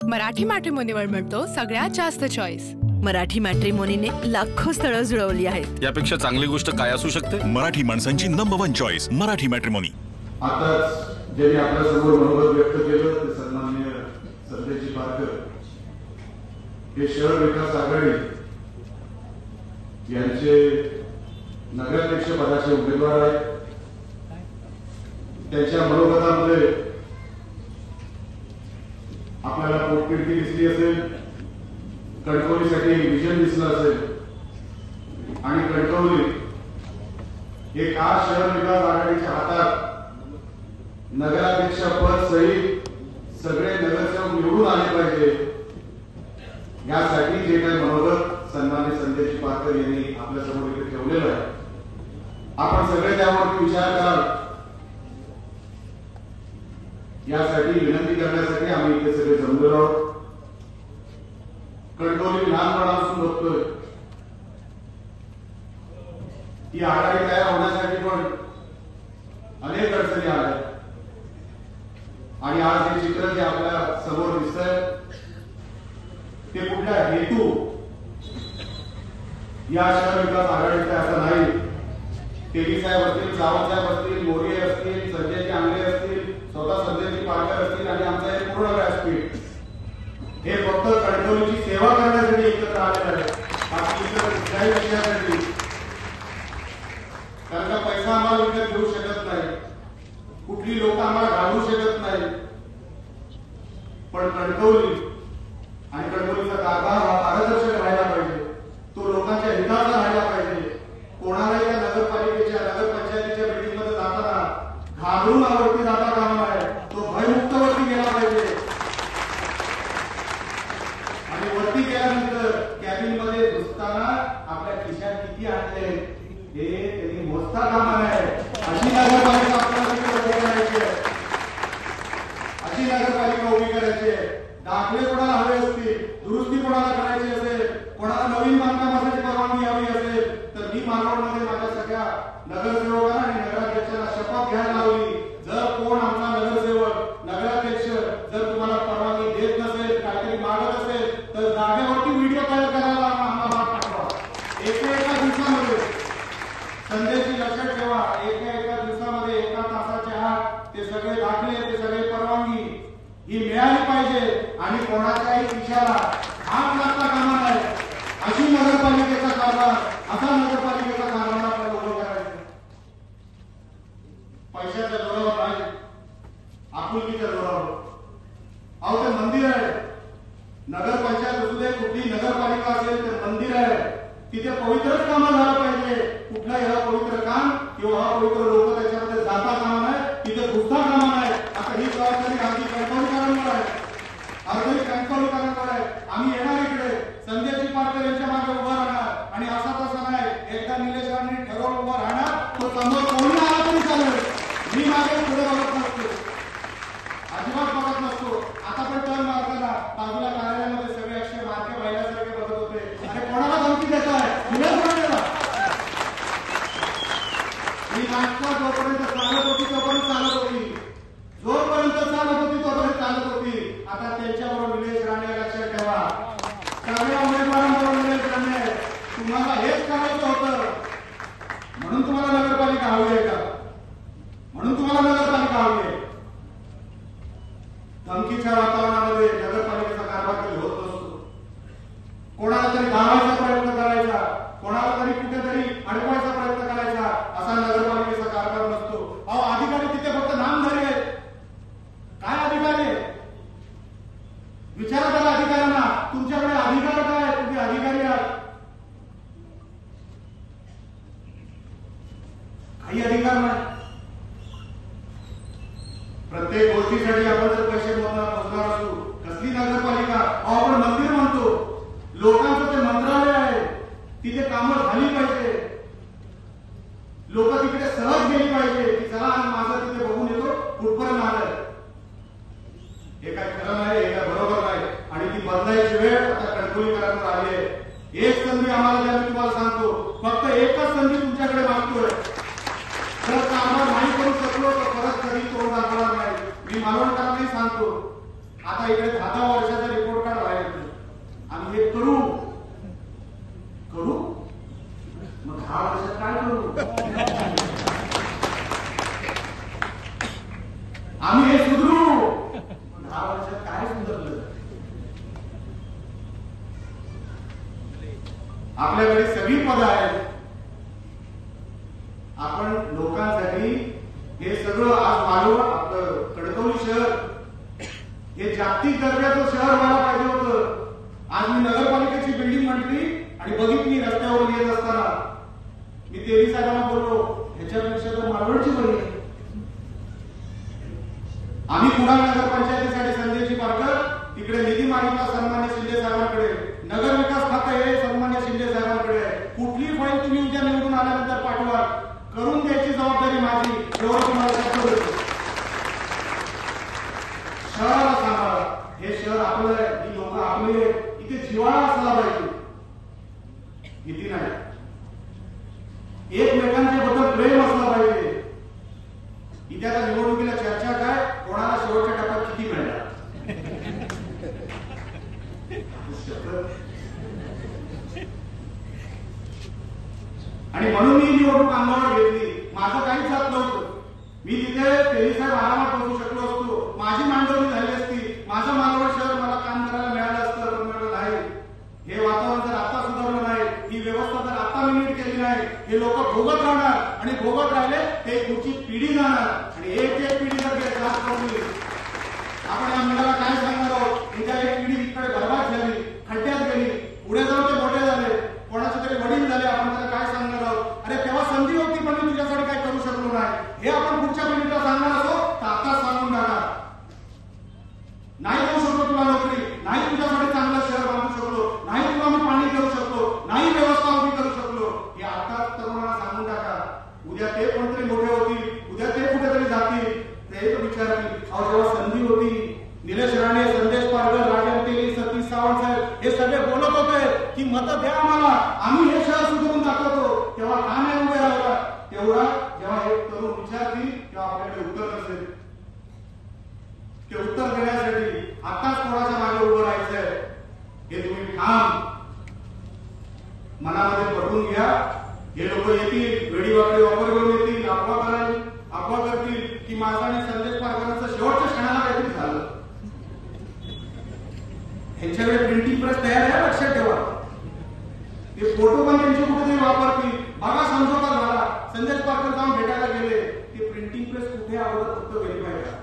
मराठी मॅट्रिमोनीवर मिळतो सगळ्यात जास्त चॉईस। मराठी मॅट्रिमोनीने लाखो स्थळं जुळवली आहेत। यापेक्षा चांगली गोष्ट काय असू शकते? मराठी माणसांची नंबर 1 चॉईस मराठी मॅट्रिमोनी। आताच ज्यांनी आपल्या समोर मनोगत व्यक्त केलं ते सन्माननीय संजयजी पारकर हे शहर विकास आघाडी यांचे नगराध्यक्ष पदाचे उमेदवार आहेत। त्यांच्या मनोगतामध्ये आपल्याला पोटतिडकी दिसली असेल, कणकवलीसाठी विजन दिसलं असेल आणि कणकवली हे का शहर विकास आघाडीच्या हातात नगराध्यक्ष पद सहित सगळे नगरसेवक निवडून आले पाहिजे यासाठी जे काही मनोगत सन्माननीय संजयजी पारकर यांनी आपल्या समोर इथे ठेवलेलं आहे, आपण सगळे त्यावरती विचार कराल यासाठी विनंती करण्यासाठी आम्ही इथे सगळे जमलेलो आहोत। कणकवली लहानपणापासून बघतोय ही आघाडी तयार होण्यासाठी पण अनेक अडचणी आल्या आणि आज हे चित्र जे आपल्या समोर दिसतंय ते कुठल्या हेतू या शहर विकास आघाडीचा असं नाही। तेली साहेब असतील, सावंत साहेब असतील, मोरे असतील, संजयजी आंगले असतील, स्वतः संजयजी पारकर असतील आणि आमचा एक पूर्ण व्यासपीठ हे फक्त कणकवलीची सेवा करण्यासाठी एकत्र आलेलं आहे, बाकी इतर कुठल्याही विषयासाठी। कारण का पैसा आम्हाला विकत घेऊ शकत नाही, कुठली लोक आम्हाला घालवू शकत नाही, पण कणकवली आणि कणकवलीचा कारभार हा पारदर्शक राहायला पाहिजे, तो लोकांच्या हिताचा राहायला पाहिजे। कोणालाही त्या नगरपालिकेच्या नगरपंचायतीच्या मीटिंगमध्ये जाताना घाबरून वरती जाता कामा नये, तो भयमुक्त वरती गेला पाहिजे आणि वरती गेल्यानंतर कॅबिन मध्ये घुसताना आपल्या खिशात किती आणले हे त्यांनी मोजता कामा नये। अशी नगरपालिका आपल्याला उभी करायची आहे, अशी नगरपालिका उभी करायची आहे। दाखले कोणाला हवे असतील, दुरुस्ती कोणाला करायची असेल, कोणाला नवीन बांधकामासाठी परवानगी हवी असेल तर मी मालवणमध्ये माझ्या सगळ्या नगरसेवकांना आणि नगराध्यक्षांना शपथ घ्यायला लावली, जर कोण आमचा नगरसेवक नगराध्यक्ष जर तुम्हाला परवानगी देत नसेल, काहीतरी मागत असेल तर जागेवरती व्हिडिओ तयार करायला आम्हाला पाठवा। एका दिवसामध्ये संदेशी लक्षात ठेवा, एका दिवसामध्ये एका तासाच्या आत ते सगळे दाखले, ते सगळे परवानगी ही मिळाली पाहिजे आणि कोणाच्याही खिशाला हात लागता कामा नये। अशी नगरपालिकेचा कारभार, असा नगरपालिकेचा कारभार आपल्याला उभं करायचं। पैशाच्या जोरावर नाही, आपुलकीच्या जोरावर। अहो ते मंदिर आहे, नगरपंचायत असू दे, कुठली नगरपालिका असेल ते मंदिर आहे, तिथे पवित्रच काम झालं पाहिजे। कुठलाही हा पवित्र काम किंवा हा पवित्र लोक त्याच्यामध्ये जाता कामा नये, तिथे घुसता कामा नये। आता ही जबाबदारी आधी कणकवलीकरांवर आहे, अर्धी कणकवलीकरांवर आहे। आम्ही येणार इकडे संजयजी पारकर यांच्या मागे उभा राहणार आणि असा तसा नाही, एकदा निलेशरांनी ठरवून उभा राहणार, तो समोर कोणी आला तरी चालेल, मी मागे पुढे बघत नसतो, अजिबात बघत नसतो। आता पण टर्न मारताना बाजूला कार्यालयामध्ये सगळे अक्षय मार्के पाहिल्यासारखे बघत होते, अरे कोणाला धमकी देत आहे, ही नाटकं जोपर्यंत चालत होती तोपर्यंत चालत होती, जोपर्यंत चालत होती तोपर्यंत चालत होती। आता त्यांच्याबरोबर निलेश राणे, लक्षात ठेवा, सगळ्या उमेदवारांबरोबर निलेश राणे, तुम्हाला हेच करायचं होतं म्हणून तुम्हाला नगरपालिका हवी आहे का? म्हणून तुम्हाला नगरपालिका हवी आहे? धमकीच्या वातावरणामध्ये नगरपालिकेचा कारभार कधी होत नसतो। कोणाला तरी घालवायचा प्रयत्न करायचा, कोणाला तरी कुठेतरी अडकवायचा प्रयत्न करायचा, असा नगरपालिकेचा कारभार नसतो। अहो अधिकारी तिथे फक्त नामधारी आहेत, काय अधिकारी आहे? विचारा त्याला अधिकाऱ्यांना, तुमच्याकडे अधिकार काय? तुम्ही अधिकारी आहात? काही अधिकार नाही। प्रत्येक गोष्टीसाठी आपण जर पैसे मोजणार असू, कसली नगरपालिका? आपण मंदिर म्हणतो, लोकांचं ते मंत्रालय आहे, तिथे कामं झाली पाहिजे, लोक तिकडे सहज गेली पाहिजे की चला आज माझं तिथे बघून येतो कुठपर्यंत आलंय। हे काय खरं नाही, हे काय बरोबर नाही आणि ती बदलायची वेळ आता कणकवलीकरांवर आली आहे। एक संधी आम्हाला द्या, मी तुम्हाला सांगतो, फक्त एकच संधी तुमच्याकडे मागतोय। जर कारभार नाही करू शकलो तर परत कधी तोंड दाखवणार नाही। मी मालवणकरांनाही सांगतो, आता इकडे 10 वर्षाचा आपल्याकडे सगळी पदं आहेत. आपण लोकांसाठी हे सगळं आज मालवण आपलं कणकवली शहर हे जागतिक दर्जाचं शहर व्हायला पाहिजे होतं. आज मी नगरपालिकेची बिल्डिंग म्हटली आणि बघितली रस्त्यावर येत असताना मी तेरी साहेबांना बोललो, ह्याच्यापेक्षा तर मालवणची बरी आहे. आम्ही कुडाळ नगरपंचायतीसाठी संजयजी पारकर तिकडे निधी मागितला सन्मान्य शिंदे साहेबांकडे, नगर विकास खातं हे सन्मान्य शिंदे साहेबांकडे. कुठली फाईल तुम्ही उद्या निवडून आल्यानंतर पाठवा, करून द्यायची जबाबदारी माझी. एवढं तुम्हाला शब्द देतो. शहराला सांभाळा. हे शहर आपलं आहे, ही लोक आपली आहेत. इथे जिव्हाळा असला पाहिजे, भीती नाही. एकमेकांच्या बद्दल प्रेम असलं पाहिजे. इथे आता निवडणुकीला चर्चा काय, कोणाला शेवटच्या टप्प्यात किती मिळणार. आणि म्हणून मी निवडणूक अंगावर घेतली. माझं काहीच जात नव्हतं. मी तिथे तेलीसाहेब आरामात बसू शकलो असतो, माझी मांडवणी झाली असती, माझं मालवण शहर मला काम करायला मिळालं असतं. पण नाही, हे वातावरण जर आता सुधारलं नाही, ही व्यवस्था जर आता मी नीट केली नाही, हे लोक भोगत राहणार आणि भोगत राहिले ते पुढची पिढी जाणार. आणि एक पिढी जर आपण या मुलाला काय सांगणार आहोत, उद्या एक पिढी इकडे बरबाद झाली, खड्ड्यात गेली, पुढे जाऊन ते मोठे झाले, कोणाचे तरी वडील झाले, आपण त्याला काय सांगणार आहोत, अरे तेव्हा संधी होती पण मी तुझ्यासाठी काय करू शकलो नाही. हे आपण पुढच्या पिढीला सांगणार असो तर आता सांगून टाका. नाही देऊ शकलो तुला नोकरी, नाही तुझ्यासाठी चांगलं शहर बांधू शकलो, नाही तुला मी पाणी करू शकलो, नाही व्यवस्था उभी करू शकलो, हे आता तरुणांना सांगून टाका. उद्या ते कोणतरी मोठे होतील, उद्या ते कुठेतरी जातील, ते विचारतील. जेव्हा संधी होती, निलेश राणे, संदेश पारकर, राजन तेली, सतीश सावंत साहेब हे सगळे बोलत होते की मतं द्या आम्हाला, आम्ही हे शहर सुधारून दाखवतो, तेव्हा का नाही उभे राहिला. तेवढा जेव्हा हे तरुण विचारतील तेव्हा आपल्याकडे उत्तर नसेल. ते उत्तर देण्यासाठी आताच कोणाच्या मागे उभं राहायचंय हे तुम्ही ठाम मनामध्ये पटवून घ्या. हे लोक येतील, वेडीवाकडे वापर घेऊन येतील, अफवा करतील की माझा आणि संदेश पारकरांचं शेवटच्या क्षणाला काहीतरी झालं. ह्यांच्याकडे प्रिंटिंग प्रेस तयार आहे, लक्षात ठेवा. ते फोटो पण त्यांचे कुठेतरी वापरतील. बघा समझोता झाला, संदेश पारकर जाऊन भेटायला गेले, ते प्रिंटिंग प्रेस कुठे अगोदर फक्त व्हेरीफाय करा.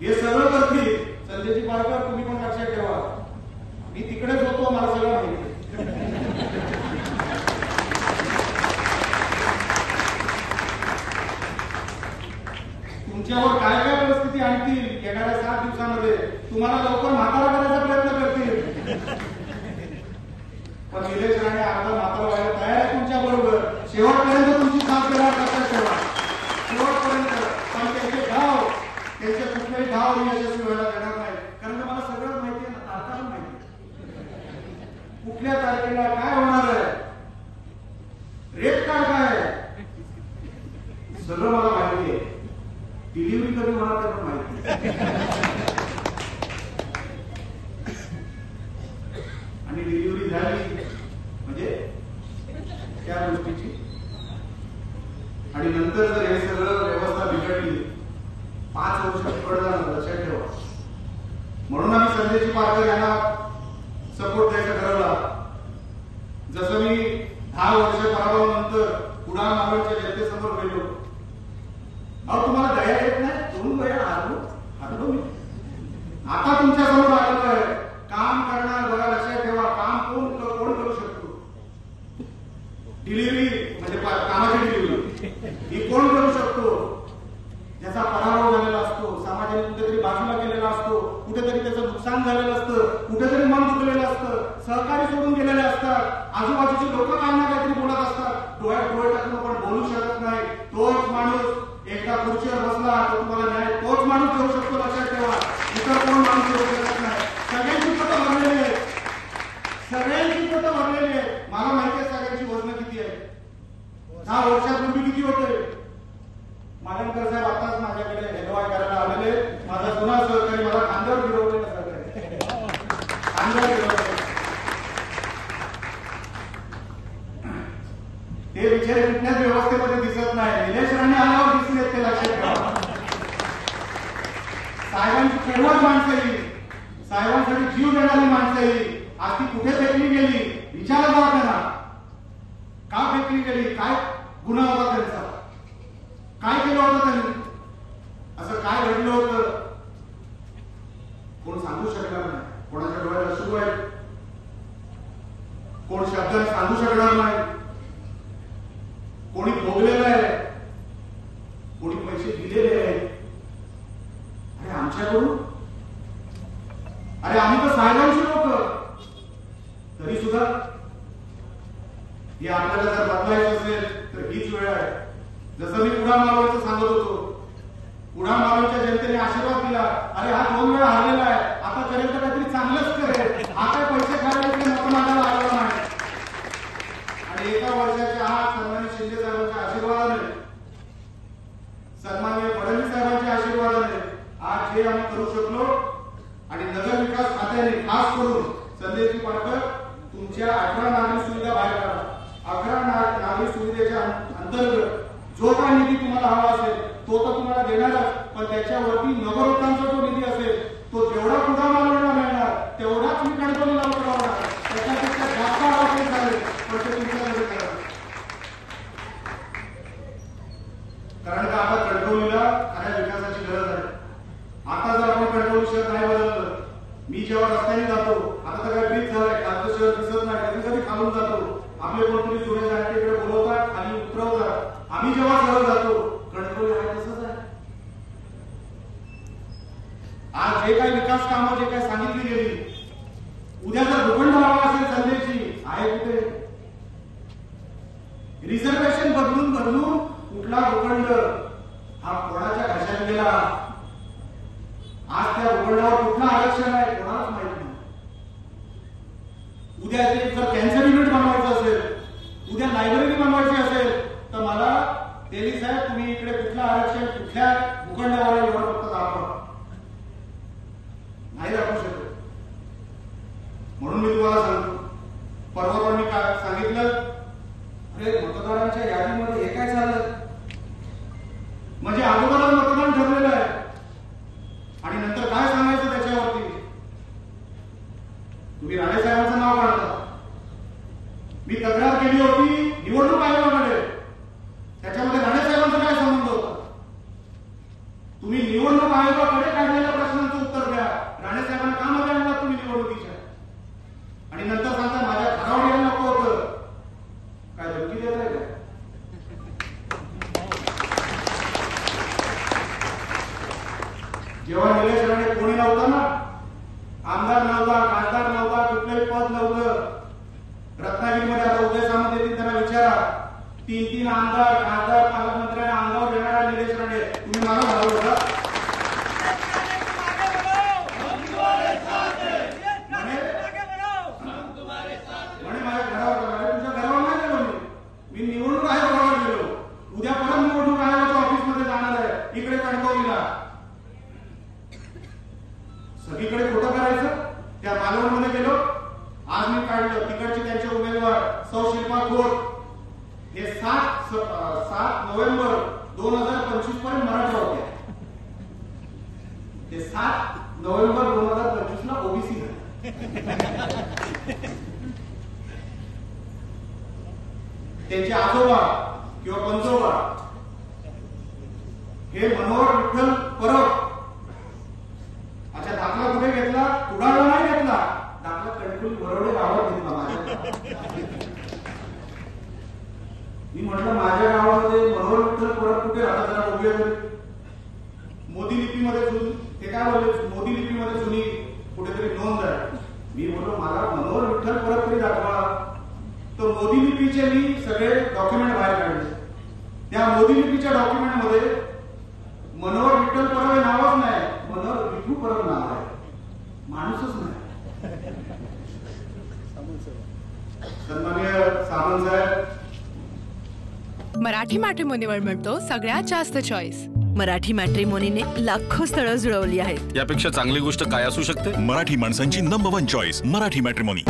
हे सगळं करतील. संजयजी पारकर तुम्ही पण लक्षात ठेवा, मी तिकडेच होतो, मला सगळं माहिती. तुमच्यावर काय काय परिस्थिती आणतील येणाऱ्या 7 दिवसांमध्ये, तुम्हाला लवकर म्हातारा करायचा प्रयत्न करतील. पण निलेश राणे अर्धा म्हातारा व्हायला तयार आहे तुमच्या बरोबर. शेवटपर्यंत तुमची साथ देणार, लक्षात ठेवा, शेवटपर्यंत. पण त्यांचे गाव, त्यांचे कुठलेही गाव यशस्वी व्हायला देणार नाही. कारण मला सगळं माहिती आहे ना, तारखा माहिती, कुठल्या तारखेला काय होणार आहे, रेट कार्ड काय आहे, सगळं मला माहिती आहे. डिलिव्हरी कधी होणार ते पण माहिती. आणि डिलिव्हरी झाली म्हणजे त्या गोष्टीची. आणि नंतर जर हे सगळं व्यवस्था बिघडली, 5 वर्ष पुढे जाणार, लक्षात ठेवा. म्हणून आम्ही संजयजी पारकर यांना सपोर्ट द्यायचं ठरवला. जसं मी 10 वर्ष पराभवानंतर कुडाळ मालवणच्या जनतेसमोर गेलो, अहो तुम्हाला दया येत नाही, दोन वेळा हरलो मी. आता तुमच्या समोर आलेलो आहे, काम करणार. बघा, लक्षात ठेवा, काम कोण करू शकतो. डिलिव्हरी म्हणजे कामाची डिलिव्हरी ही कोण करू शकतो, ज्याचा पराभव झालेला असतो, समाजाने कुठेतरी बाजूला केलेला असतो, कुठेतरी त्याचं नुकसान झालेलं असतं, कुठेतरी मन दुखलेलं असतं, सहकारी सोडून गेलेले असतात, आजूबाजूचे लोक काही ना काहीतरी बोलत असतात, डोळ्यात डोळे टाकून पण बोलू शकत नाही. तोच माणूस एकदा खुर्चीवर बसला तर तुम्हाला न्याय तोच माणूस देऊ शकतो, लक्षात ठेवा. इतर कोण माणूस देऊ शकत नाही. सगळ्यांची पतं भरलेली आहेत, सगळ्यांची पतं भरलेली आहेत. मला माहिती आहे सगळ्यांची वजन किती आहे. 10 वर्षापूर्वी किती होते. मालनकर साहेब आताच माझ्याकडे हेलवाय करायला आलेले. माझा जुना सहकारी मला खांद्यावर गिरवलेला सहकारी, खांद्यावर गिरवले. ते विचार कुठल्याच व्यवस्थेमध्ये दिसत नाही. निलेश राणे आल्यावर दिसले, ते लक्षात ठेवा. साहेबांची खेळवत माणसं येईल, साहेबांसाठी जीव देणारी माणसं येईल. आज ती कुठे फेकली गेली विचारा जावा त्यांना. का फेकली गेली, काय गुन्हा होता त्यांचा, काय केलं होतं त्यांनी, असं काय घडलं होतं कोण सांगू शकणार नाही. कोणाच्या डोळ्यात अश्रू आहे, कोण शब्दात सांगू शकणार नाही. कोणी भोगलेलं आहे, कोणी पैसे दिलेले आहेत. अरे आमच्याकडून, अरे आम्ही तर साहेबांची लोक, तरी सुद्धा हे आपल्याला जर बदलायचं असेल तर हीच वेळ आहे. जसं मी कुडाळ मालवणचं सांगत होतो, कुडाळ मालवणच्या जनतेने आशीर्वाद दिला, अरे हा 2 वेळा हरलेला आहे, आता करेल तर काहीतरी चांगलंच करेल, हा काय पैसे खायला मत मागायला आलेला नाही. आणि एका वर्षाच्या आत सन्माननीय शिंदे साहेबांच्या आशीर्वादाने, सन्माननीय फडणवीस साहेबांच्या आशीर्वादाने आज हे आम्ही करू शकलो. आणि नगर विकास खात्याने खास करून संदेशजी पाटकर तुमच्या 18 नागरी सुविधा बाहेर काढा. 11 नागरी सुविधेच्या अंतर्गत जो काही निधी तुम्हाला हवा असेल तो तर तुम्हाला देणारच, पण त्याच्यावरती नगरोत्थानचा जो निधी असेल तो जेवढा कुडाळ मालवणला मिळणार तेवढाच मी कणकवलीला उतरवणार. त्याच्यापेक्षा जास्त हवा काही झाले पण ते तुमच्याकडे करा. कारण का आता कणकवलीला खऱ्या विकासाची गरज आहे. आता जर आपण कणकवली शहर नाही बदललं, मी जेव्हा रस्त्याने जातो, आता तर काय ब्रिज झालाय, खालचं शहर दिसत नाही, कधी कधी खालून जातो, आपले कोणतरी सुरेश जाणतेकडे बोलवतात, खाली उतरवतात. आम्ही जेव्हा सरळ जातो कणकवली आहे तसंच आहे. आज जे काही विकास कामं जे काही सांगितली गेली, उद्या जर भूखंड हवा असेल संदेशजी आहे कुठे, रिझर्वेशन बदलून बदलून कुठला भूखंड हा कोणाच्या घशात गेला, आज त्या भूखंडावर कुठलं आरक्षण आहे कोणालाच माहित नाही. उद्या ते जर कॅन्सर युनिट बनवायचं असेल, उद्या लायब्ररी बनवायची असेल, तर मला देवी साहेब तुम्ही इकडे कुठलं आरक्षण कुठल्या भूखंडावर एवढं फक्त दाखवा, नाही दाखवू शकत. म्हणून मी तुम्हाला सांगतो, परवा पण मी सांगितलं, अरे मतदारांच्या यादीमध्ये हे काय चाललं, म्हणजे अगोदरच मतदान ठरलेलं आहे आणि नंतर काय सांगायचं त्याच्यावरती. तुम्ही राणे साहेबांचं नाव काढता. मी तक्रार केली होती निवडणूक आयोगाकडे, त्याच्यामध्ये राणे साहेबांचा काय संबंध होता. तुम्ही निवडणूक आयोगाकडे काढलेल्या प्रश्नांचं उत्तर द्या. राणे साहेबांना का मध्ये आणला तुम्ही निवडणुकीच्या, आणि नंतर सांगता माझ्या घरावर यायला नको होतं. काय धमकी देत आहे का. जेव्हा निलेश राणे कोणी नव्हता ना, आमदार नव्हता, खासदार नव्हता, कुठलंही पद नव्हतं, रत्नागिरीमध्ये आता उदय सामंत येतील त्यांना विचारा, 3 आमदार, खासदार, पालकमंत्र्यांना अंगावर येणारा निलेश राणे तुम्ही मला घालवलं का. म्हणे माझ्या घरावर, तुमच्या घरावर नाही गेलो मी निवडणूक आयोगावर गेलो. उद्या परत निवडणूक आयोगाच्या ऑफिसमध्ये जाणार आहे इकडे कणकवलीला. सगळीकडे खोटं करायचं. त्या मालवणमध्ये गेलो, आज मी काढलं तिकडचे त्यांचे उमेदवार सौ शिल्पा खोत, हे 7 नोव्हेंबर 2025 पर्यंत मराठा होत्या. ते 7 नोव्हेंबर 2025 ला ओबीसी झाले. त्यांचे आजोबा किंवा पंजोबा हे मनोहर विठ्ठल परब. अच्छा, दाखला कुठे घेतला, कुडाळला नाही घेतला, दाखला कणकवली बरोडे गावात घेतला माझ्या. मी म्हटलं माझ्या गावामध्ये मनोहर विठ्ठल परब कुठे राहतात, जरा बघूया. मोदी लिपीमध्ये ते काय बोलले, मोदी लिपीमध्ये जुनी कुठेतरी नोंद आहे. मी म्हटलं मला मनोहर विठ्ठल परब तरी दाखवा. तर मोदी लिपीचे मी सगळे डॉक्युमेंट बाहेर काढले. त्या मोदी लिपीच्या डॉक्युमेंट मध्ये मनोहर विठ्ठल परब हे नावच नाही, मनोहर विठू परब नाव आहे, माणूसच नाही. सन्माननीय सामंत साहेब, मराठी मॅट्रिमोनीवर मिळतो सगळ्यात जास्त चॉईस. मराठी मॅट्रिमोनीने लाखो स्थळं जुळवली आहेत. यापेक्षा चांगली गोष्ट काय असू शकते. मराठी माणसांची नंबर 1 चॉईस मराठी मॅट्रिमोनी.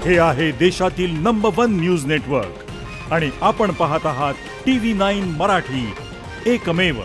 हे आहे देशातील नंबर 1 न्यूज नेटवर्क आणि आपण पाहत आहात TV9 मराठी, एकमेव